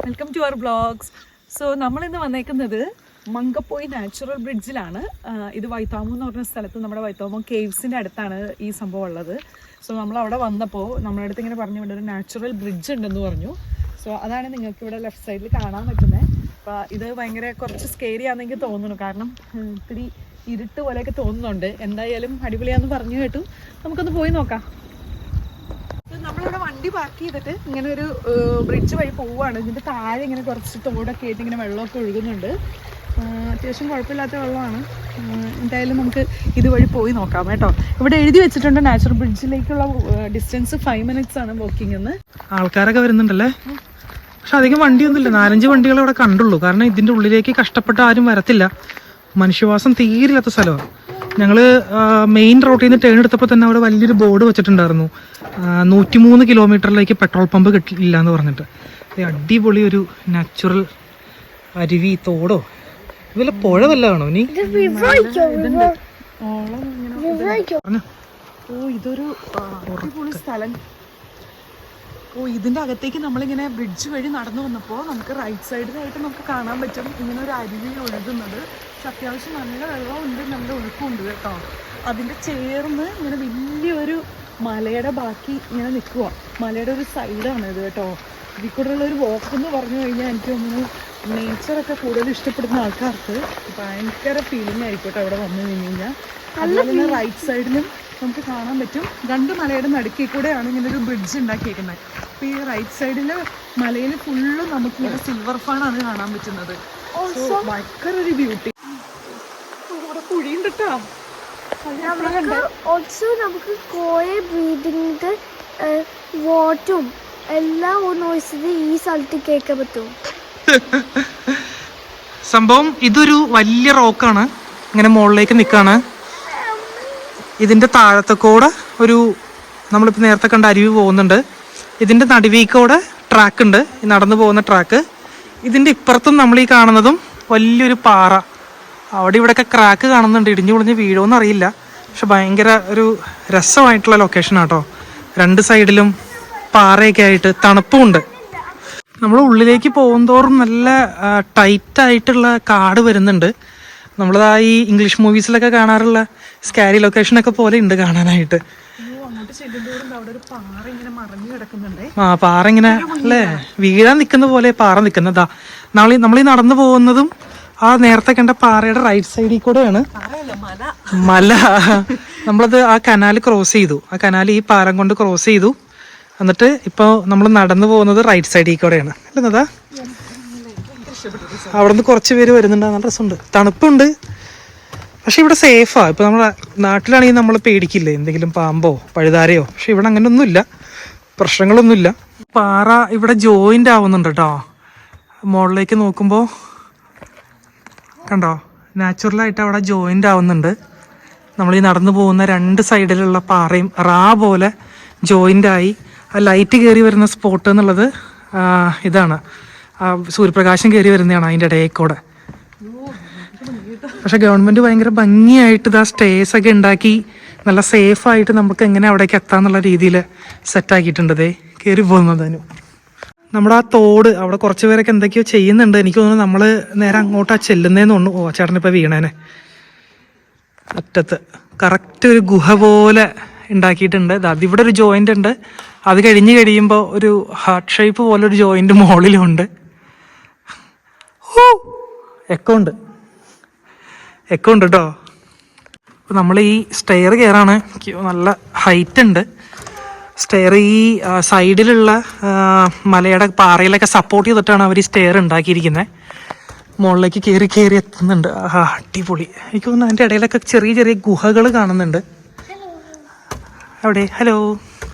Welcome to our blogs. So നമ്മളിന്ന് വന്നേക്കുന്നത് മങ്കപ്പോയി natural ബ്രിഡ്ജിലാണ്. ഇത് വൈത്താമു എന്ന് പറഞ്ഞ സ്ഥലത്ത് നമ്മുടെ വൈത്താമു കേവ്സിൻ്റെ അടുത്താണ് ഈ സംഭവം ഉള്ളത്. സോ നമ്മൾ അവിടെ വന്നപ്പോൾ നമ്മുടെ അടുത്ത് ഇങ്ങനെ പറഞ്ഞു ഇവിടെ ഒരു നാച്ചുറൽ ബ്രിഡ്ജ് ഉണ്ടെന്ന് പറഞ്ഞു. സോ അതാണ് നിങ്ങൾക്ക് ഇവിടെ ലെഫ്റ്റ് സൈഡിൽ കാണാൻ പറ്റുന്നത്. അപ്പോൾ ഇത് ഭയങ്കര കുറച്ച് സ്കേരി ആണെന്നെങ്കിൽ തോന്നുന്നു, കാരണം ഇത്തിരി ഇരുട്ട് പോലെയൊക്കെ തോന്നുന്നുണ്ട്. എന്തായാലും അടിപൊളിയാന്ന് പറഞ്ഞു കേട്ടു. നമുക്കൊന്ന് പോയി നോക്കാം. നമ്മളിവിടെ വണ്ടി പാർക്ക് ചെയ്തിട്ട് ഇങ്ങനെ ഒരു ബ്രിഡ്ജ് വഴി പോവുകയാണ്. ഇതിൻ്റെ താഴെ ഇങ്ങനെ കുറച്ച് തോടൊക്കെ ആയിട്ട് ഇങ്ങനെ വെള്ളമൊക്കെ ഒഴുകുന്നുണ്ട്. അത്യാവശ്യം കുഴപ്പമില്ലാത്ത വെള്ളമാണ്. എന്തായാലും നമുക്ക് ഇതുവഴി പോയി നോക്കാം കേട്ടോ. ഇവിടെ എഴുതി വെച്ചിട്ടുണ്ട് നാച്ചുറൽ ബ്രിഡ്ജിലേക്കുള്ള ഡിസ്റ്റൻസ് 5 minutes ആണ് വാക്കിംഗ് എന്ന്. ആൾക്കാരൊക്കെ വരുന്നുണ്ടല്ലേ, പക്ഷെ അധികം വണ്ടിയൊന്നുമില്ല. 4-5 വണ്ടികൾ ഇവിടെ കണ്ടുള്ളൂ. കാരണം ഇതിൻ്റെ ഉള്ളിലേക്ക് കഷ്ടപ്പെട്ട് ആരും വരത്തില്ല. മനുഷ്യവാസം തീരില്ലാത്ത സ്ഥലമാണ്. ഞങ്ങൾ മെയിൻ റോട്ടിൽ നിന്ന് ടേൺ എടുത്തപ്പോൾ തന്നെ അവിടെ വലിയൊരു ബോർഡ് വെച്ചിട്ടുണ്ടായിരുന്നു, 103 കിലോമീറ്ററിലേക്ക് പെട്രോൾ പമ്പ് കിട്ടില്ല എന്ന് പറഞ്ഞിട്ട്. അടിപൊളി ഒരു നാച്ചുറൽ അരുവി തോടോ ഇതുപോലെ പുഴ വല്ലതാണോ നീ? ഓ ഇതൊരു അടിപൊളി സ്ഥലം. ഓ ഇതിൻ്റെ അകത്തേക്ക് നമ്മളിങ്ങനെ ബ്രിഡ്ജ് വഴി നടന്നു വന്നപ്പോൾ നമുക്ക് റൈറ്റ് സൈഡിലായിട്ട് നമുക്ക് കാണാൻ പറ്റും ഇങ്ങനെ ഒരു അരുവി ഒഴുകുന്നത്. അത്യാവശ്യം നല്ല വെള്ളമുണ്ട്, നല്ല ഒഴുക്കുണ്ട് കേട്ടോ. അതിൻ്റെ ചേർന്ന് ഇങ്ങനെ വലിയൊരു മലയുടെ ബാക്കി ഇങ്ങനെ നിൽക്കുക. മലയുടെ ഒരു സൈഡാണ് ഇത് കേട്ടോ. ഇതിൽ കൂടെയുള്ള ഒരു വാക്ക് എന്ന് പറഞ്ഞു കഴിഞ്ഞാൽ എനിക്ക് തോന്നുന്നു നേച്ചറൊക്കെ കൂടുതൽ ഇഷ്ടപ്പെടുന്ന ആൾക്കാർക്ക് ഭയങ്കര ഫീലിംഗ് ആയിരിക്കും കേട്ടോ അവിടെ വന്നു കഴിഞ്ഞ് കഴിഞ്ഞാൽ. അതുപോലെ റൈറ്റ് സൈഡിലും നമുക്ക് കാണാൻ പറ്റും 2 മലയുടെ നടുക്കിൽ കൂടെയാണ് ഇങ്ങനെ ഒരു ബ്രിഡ്ജ് ഉണ്ടാക്കിയേക്കുന്നത്. അപ്പോൾ ഈ റൈറ്റ് സൈഡിൽ മലയിൽ ഫുള്ളും നമുക്ക് ഇങ്ങനെ സിൽവർ ഫാണാണ് കാണാൻ പറ്റുന്നത്. ഭയങ്കര ഒരു ബ്യൂട്ടി. ഇവിടെ കുഴിയുണ്ട് കേട്ടോ. നമുക്ക് കോയെ ബ്രീതിങ്ങിന്റെ വാട്ടും എല്ലാം നോയിസിന് ഈ സ്ഥലത്ത് കേൾക്കാൻ പറ്റും. സംഭവം ഇതൊരു വലിയ റോക്കാണ്, ഇങ്ങനെ മുകളിലേക്ക് നിൽക്കാണ്. ഇതിൻ്റെ താഴത്തേക്കൂടെ ഒരു നമ്മളിപ്പോൾ നേരത്തെ കണ്ട അരുവി പോകുന്നുണ്ട്. ഇതിൻ്റെ നടുവിൽക്കൂടെ ട്രാക്ക് ഉണ്ട്, നടന്നു പോകുന്ന ട്രാക്ക്. ഇതിൻ്റെ ഇപ്പുറത്തും നമ്മൾ ഈ കാണുന്നതും വലിയൊരു പാറ. അവിടെ ഇവിടെയൊക്കെ ക്രാക്ക് കാണുന്നുണ്ട്. ഇടിഞ്ഞു പൊളിഞ്ഞ് വീഴുമെന്ന് അറിയില്ല, പക്ഷെ ഭയങ്കര ഒരു രസമായിട്ടുള്ള ലൊക്കേഷനാണ് കേട്ടോ. 2 സൈഡിലും പാറയൊക്കെ ആയിട്ട് തണുപ്പുമുണ്ട്. നമ്മൾ ഉള്ളിലേക്ക് പോകുന്തോറും നല്ല ടൈറ്റായിട്ടുള്ള കാട് വരുന്നുണ്ട്. നമ്മളതാ ഈ ഇംഗ്ലീഷ് മൂവീസിലൊക്കെ കാണാറുള്ള സ്കാരി ലൊക്കേഷനൊക്കെ പോലെ ഉണ്ട് കാണാനായിട്ട്. പാറ ഇങ്ങനെ അല്ലേ വീഴാൻ നിൽക്കുന്ന പോലെ പാറ നിൽക്കുന്നതാ. നമ്മളീ നടന്നു പോകുന്നതും ആ നേരത്തെ കണ്ട പാറയുടെ റൈറ്റ് സൈഡിൽ കൂടെയാണ് മല. നമ്മളത് ആ കനാല് ക്രോസ് ചെയ്തു. ആ കനാല് ഈ പാലം കൊണ്ട് ക്രോസ് ചെയ്തു. എന്നിട്ട് ഇപ്പോൾ നമ്മൾ നടന്നു പോകുന്നത് റൈറ്റ് സൈഡിൽ കൂടെയാണ് അല്ലെന്നതാ. അവിടെ നിന്ന് കുറച്ച് പേര് വരുന്നുണ്ട്. നല്ല രസമുണ്ട്, തണുപ്പുണ്ട്. പക്ഷെ ഇവിടെ സേഫാണ്. ഇപ്പോൾ നമ്മുടെ നാട്ടിലാണെങ്കിൽ നമ്മൾ പേടിക്കില്ലേ എന്തെങ്കിലും പാമ്പോ പഴുതാരയോ. പക്ഷെ ഇവിടെ അങ്ങനെയൊന്നുമില്ല, പ്രശ്നങ്ങളൊന്നുമില്ല. പാറ ഇവിടെ ജോയിൻ്റ് ആവുന്നുണ്ട് കേട്ടോ. മുകളിലേക്ക് നോക്കുമ്പോൾ കണ്ടോ, നാച്ചുറലായിട്ട് അവിടെ ജോയിൻ്റ് ആവുന്നുണ്ട്. നമ്മൾ ഈ നടന്നു പോകുന്ന 2 സൈഡിലുള്ള പാറയും റാ പോലെ ജോയിൻ്റായി. ആ ലൈറ്റ് കയറി വരുന്ന സ്പോട്ട് എന്നുള്ളത് ഇതാണ്, സൂര്യപ്രകാശം കയറി വരുന്നതാണ് അതിൻ്റെ ഇടയിൽ കൂടെ. പക്ഷെ ഗവൺമെൻറ് ഭയങ്കര ഭംഗിയായിട്ട് ഇതാ സ്റ്റേസ് ഒക്കെ ഉണ്ടാക്കി നല്ല സേഫായിട്ട് നമുക്ക് എങ്ങനെ അവിടേക്ക് എത്താന്നുള്ള രീതിയിൽ സെറ്റാക്കിയിട്ടുണ്ടതേ കയറി പോകുന്നതിന്. നമ്മുടെ ആ തോട് അവിടെ കുറച്ച് പേരൊക്കെ എന്തൊക്കെയോ ചെയ്യുന്നുണ്ട്. എനിക്ക് തോന്നുന്നു നമ്മൾ നേരെ അങ്ങോട്ടാ ചെല്ലുന്നതെന്ന് തോന്നുന്നു. ഓ ചേട്ടനിപ്പോൾ വീണേനെ. അറ്റത്ത് കറക്റ്റ് ഒരു ഗുഹ പോലെ ഉണ്ടാക്കിയിട്ടുണ്ട്. അതിവിടെ ഒരു ജോയിൻ്റ് ഉണ്ട്. അത് കഴിഞ്ഞ് കഴിയുമ്പോൾ ഒരു ഹാർട്ട് ഷേപ്പ് പോലെ ഒരു ജോയിൻ്റ് മുകളിലുണ്ട്. എക്കോ ഉണ്ട് കേട്ടോ. അപ്പോൾ നമ്മൾ ഈ സ്റ്റെയർ കയറാണ്. നല്ല ഹൈറ്റ് ഉണ്ട് സ്റ്റെയർ. ഈ സൈഡിലുള്ള മലയുടെ പാറയിലൊക്കെ സപ്പോർട്ട് ചെയ്തിട്ടാണ് അവർ ഈ സ്റ്റെയർ ഉണ്ടാക്കിയിരിക്കുന്നത്. മുകളിലേക്ക് കയറി എത്തുന്നുണ്ട്. അടിപൊളി. എനിക്ക് തോന്നുന്നു അതിൻ്റെ ഇടയിലൊക്കെ ചെറിയ ചെറിയ ഗുഹകൾ കാണുന്നുണ്ട്. അവിടെ ഹലോ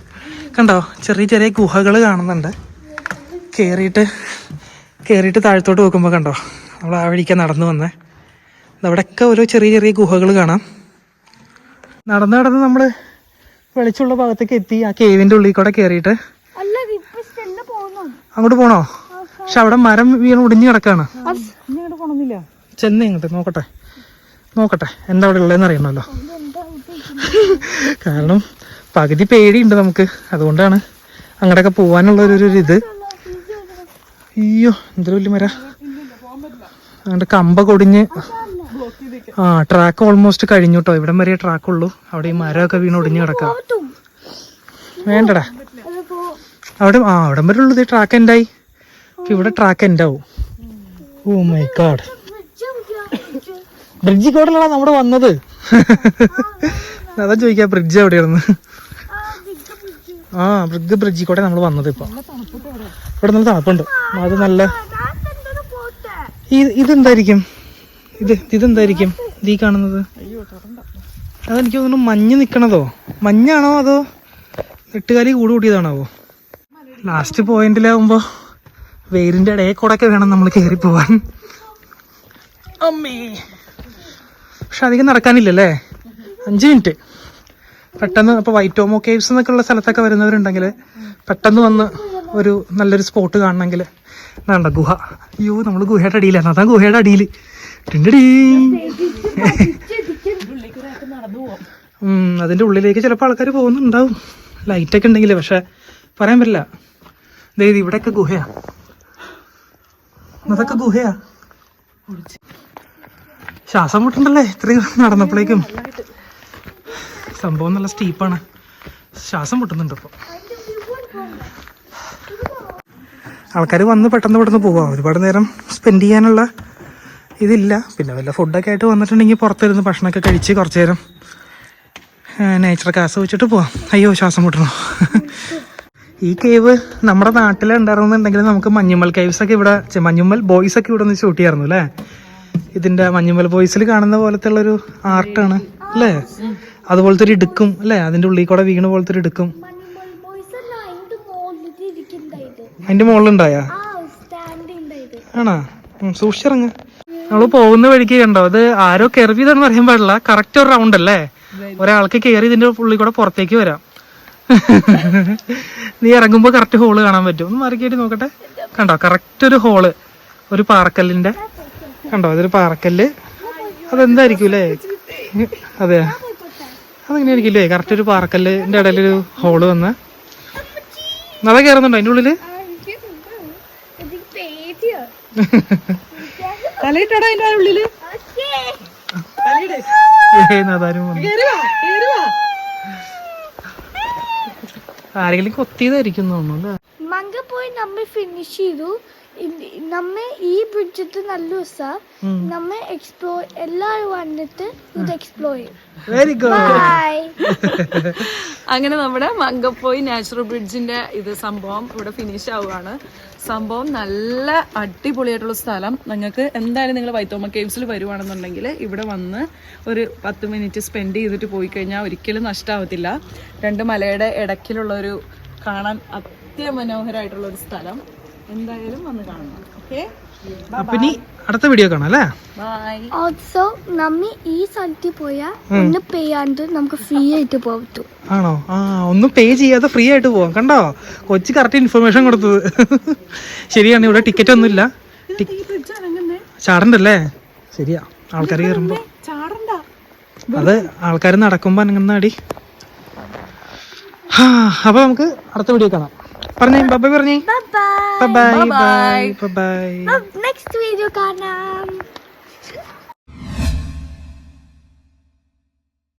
കണ്ടോ, ചെറിയ ചെറിയ ഗുഹകൾ കാണുന്നുണ്ട്. കയറിയിട്ട് താഴത്തോട്ട് നോക്കുമ്പോൾ കണ്ടോ നമ്മൾ ആ വഴിക്ക് നടന്നു വന്നേ. അവിടെയൊക്കെ ഓരോ ചെറിയ ചെറിയ ഗുഹകൾ കാണാം. നടന്ന് നമ്മൾ വെളിച്ചുള്ള ഭാഗത്തേക്ക് എത്തി. ആ കേവിൻ്റെ ഉള്ളിൽ കൂടെ കയറിയിട്ട് അങ്ങോട്ട് പോണോ? പക്ഷെ അവിടെ മരം വീണ് ഒടിഞ്ഞു കിടക്കാണ്. ഇങ്ങോട്ട് പോണമെന്നില്ല. ചെന്ന് ഇങ്ങോട്ട് നോക്കട്ടെ എന്താ അവിടെ ഉള്ളതെന്ന് അറിയണമല്ലോ. കാരണം പകുതി പേടിയുണ്ട് നമുക്ക്, അതുകൊണ്ടാണ് അങ്ങോട്ടൊക്കെ പോവാനുള്ള ഒരു ഇത്. അയ്യോ എന്തൊരു വലിയ മര. അതുകൊണ്ട് കമ്പ കൊടിഞ്ഞ് ആ ട്രാക്ക് ഓൾമോസ്റ്റ് കഴിഞ്ഞു കേട്ടോ. ഇവിടം വരെ ട്രാക്ക് ഉള്ളൂ. അവിടെ ഈ മരമൊക്കെ വീണ് ഒടിഞ്ഞു കിടക്കാം. വേണ്ടടാ അവിടം വരെ ഉള്ളത് ട്രാക്ക് എൻഡായി. ഇവിടെ ട്രാക്ക് എൻഡാവും. Oh my god. ബ്രിഡ്ജി കൂടെയുള്ള നമ്മുടെ വന്നത്. അതാ ചോദിക്കാ ബ്രിഡ്ജ് എവിടെയാണെന്ന്. ആ ബ്രിഡ്ജി കൂടെ നമ്മൾ വന്നത്. ഇപ്പൊ ഇവിടെ നല്ല തണുപ്പുണ്ട്. അത് നല്ല ഇതെന്തായിരിക്കും ഇതെന്തായിരിക്കും ഈ കാണുന്നത്? അതെനിക്ക് തോന്നുന്നു മഞ്ഞ് നിക്കണതോ. മഞ്ഞാണോ അതോ എട്ടുകാലി കൂടിയതാണാവോ? ലാസ്റ്റ് പോയിന്റിലാവുമ്പോ വെയിലിന്റെ ഇടയിൽ കൂടെ ഒക്കെ വേണം നമ്മൾ കയറി പോവാൻ. അമ്മേ പക്ഷെ അധികം നടക്കാനില്ലല്ലേ. 5 മിനിറ്റ് പെട്ടെന്ന്. അപ്പോൾ വൈറ്റോമോ കേവ്സ് എന്നൊക്കെ ഉള്ള സ്ഥലത്തൊക്കെ വരുന്നവരുണ്ടെങ്കിൽ പെട്ടെന്ന് വന്ന് ഒരു നല്ലൊരു സ്പോട്ട് കാണണമെങ്കിൽ വേണ്ട ഗുഹ. അയ്യോ നമ്മൾ ഗുഹയുടെ അടിയിലാണ്. അതാ ഗുഹയുടെ അടിയിൽ. അതിൻ്റെ ഉള്ളിലേക്ക് ചിലപ്പോൾ ആൾക്കാർ പോകുന്നുണ്ടാവും ലൈറ്റൊക്കെ ഉണ്ടെങ്കിൽ. പക്ഷെ പറയാൻ പറ്റില്ല. ഇവിടെയൊക്കെ ഗുഹയാ. അതൊക്കെ ഗുഹയാ. ശ്വാസം മുട്ടുണ്ടല്ലേ ഇത്രയും നടന്നപ്പോഴേക്കും. സംഭവം നല്ല സ്റ്റീപ്പാണ്. ശ്വാസം മുട്ടുന്നുണ്ട് ഇപ്പോൾ. ആൾക്കാർ വന്ന് പെട്ടെന്ന് പോവാം. ഒരുപാട് നേരം സ്പെൻഡ് ചെയ്യാനുള്ള ഇതില്ല. പിന്നെ വല്ല ഫുഡൊക്കെ ആയിട്ട് വന്നിട്ടുണ്ടെങ്കിൽ പുറത്തിരുന്ന് ഭക്ഷണമൊക്കെ കഴിച്ച് കുറച്ച് നേരം നേച്ചറൊക്കെ ആസ്വദിച്ചിട്ട് പോവാം. അയ്യോ ശ്വാസം മുട്ടണോ. ഈ കേവ് നമ്മുടെ നാട്ടിൽ ഉണ്ടായിരുന്നുണ്ടെങ്കിൽ നമുക്ക് മഞ്ഞുമ്മൽ കേവ്സ് ഒക്കെ ഇവിടെ, മഞ്ഞുമ്മൽ ബോയ്സ് ഒക്കെ ഇവിടെ നിന്ന് ഷൂട്ട് ചെയ്യായിരുന്നു അല്ലേ. ഇതിന്റെ മഞ്ഞുമ്മൽ ബോയ്സിൽ കാണുന്ന പോലത്തെ ഉള്ളൊരു ആർട്ടാണ് അല്ലേ. അതുപോലത്തെ ഒരു ഇടുക്കും അല്ലേ. അതിന്റെ ഉള്ളിൽ കൂടെ വീണ പോലത്തെ ഒരു ഇടുക്കും. അതിന്റെ മുകളിലുണ്ടായാ ആണോ? സൂക്ഷിച്ചിറങ്ങ്. നമ്മള് പോകുന്ന വഴിക്ക് കണ്ടോ, അത് ആരോ കയറി ചെയ്തെന്ന് പറയാൻ പാടില്ല. കറക്റ്റ് ഒരു റൗണ്ട് അല്ലേ. ഒരാൾക്ക് കയറി ഇതിന്റെ ഉള്ളിൽ കൂടെ പുറത്തേക്ക് വരാം. നീ ഇറങ്ങുമ്പോ കറക്റ്റ് ഹോള് കാണാൻ പറ്റും. ഒന്ന് മാറിക്കേറ്റി നോക്കട്ടെ. കണ്ടോ കറക്റ്റ് ഒരു ഹോള്, ഒരു പാറക്കല്ലിന്റെ. കണ്ടോ അതൊരു പാറക്കല്ല്. അതെന്തായിരിക്കും അല്ലേ? അതെ അതെങ്ങനെ ആയിരിക്കില്ലേ? കറക്റ്റ് ഒരു പാറക്കല്ലിന്റെ ഇടയിലൊരു ഹോള് വന്ന് നല്ല കയറുന്നുണ്ടോ അതിന്റെ ഉള്ളില്? തലയിട്ടടാ അതിന്റെ ഉള്ളില്. ആരെങ്കിലും കൊത്തിയതായിരിക്കും തോന്നുന്നു അല്ലേ. മങ്ക പോയി നമ്മൾ ഫിനിഷ് ചെയ്തു. നമ്മ ഈ ബ്രിഡ്ജത്ത് നല്ല ദിവസം നമ്മ എക്സ്പ്ലോർ എല്ലാവരും വന്നിട്ട് ഇത് എക്സ്പ്ലോർ ചെയ്യും. Very good. അങ്ങനെ നമ്മുടെ മങ്കപ്പോയി നാച്ചുറൽ ബ്രിഡ്ജിന്റെ ഇത് സംഭവം ഇവിടെ ഫിനിഷ് ആവുകയാണ്. സംഭവം നല്ല അടിപൊളിയായിട്ടുള്ള സ്ഥലം. നിങ്ങൾക്ക് എന്തായാലും നിങ്ങൾ വൈത്തോമ കേവ്സിൽ വരുവാണെന്നുണ്ടെങ്കിൽ ഇവിടെ വന്ന് ഒരു 10 മിനിറ്റ് സ്പെൻഡ് ചെയ്തിട്ട് പോയി കഴിഞ്ഞാൽ ഒരിക്കലും നഷ്ടമാവത്തില്ല. 2 മലയുടെ ഇടയ്ക്കിലുള്ളൊരു കാണാൻ അതിമനോഹരമായിട്ടുള്ള ഒരു സ്ഥലം. എന്തായാലും വന്ന് കാണണം. ഓക്കെ, അപ്പൊ ഇനി അടുത്ത വീഡിയോ കാണാം അല്ലേ. ബൈ. ഓൾസോ നമ്മ ഈ സ്ഥലത്ത് പോയാൽ ഒന്ന് പേ ചെയ്യാണ്ട് നമുക്ക് ഫ്രീ ആയിട്ട് പോകാൻ പറ്റും. ആണോ? ആ ഒന്നും പേ ചെയ്യാതെ ഫ്രീ ആയിട്ട് പോവാം. കണ്ടോ കൊച്ചി കറക്റ്റ് ഇൻഫർമേഷൻ കൊടുത്തത്. ശരിയാണ്. ഇവിടെ ടിക്കറ്റ് ഒന്നുമില്ല. ചാടണ്ടല്ലേ? ശരിയാ. ആൾക്കാർ കയറുമ്പോ അത് ആൾക്കാർ നടക്കുമ്പോ അങ്ങനെ അടി. അപ്പൊ നമുക്ക് അടുത്ത വീഡിയോ കാണാം. പറഞ്ഞേ ബൈ. പറഞ്ഞേ ബൈ. നെക്സ്റ്റ് വീഡിയോ കാണാം.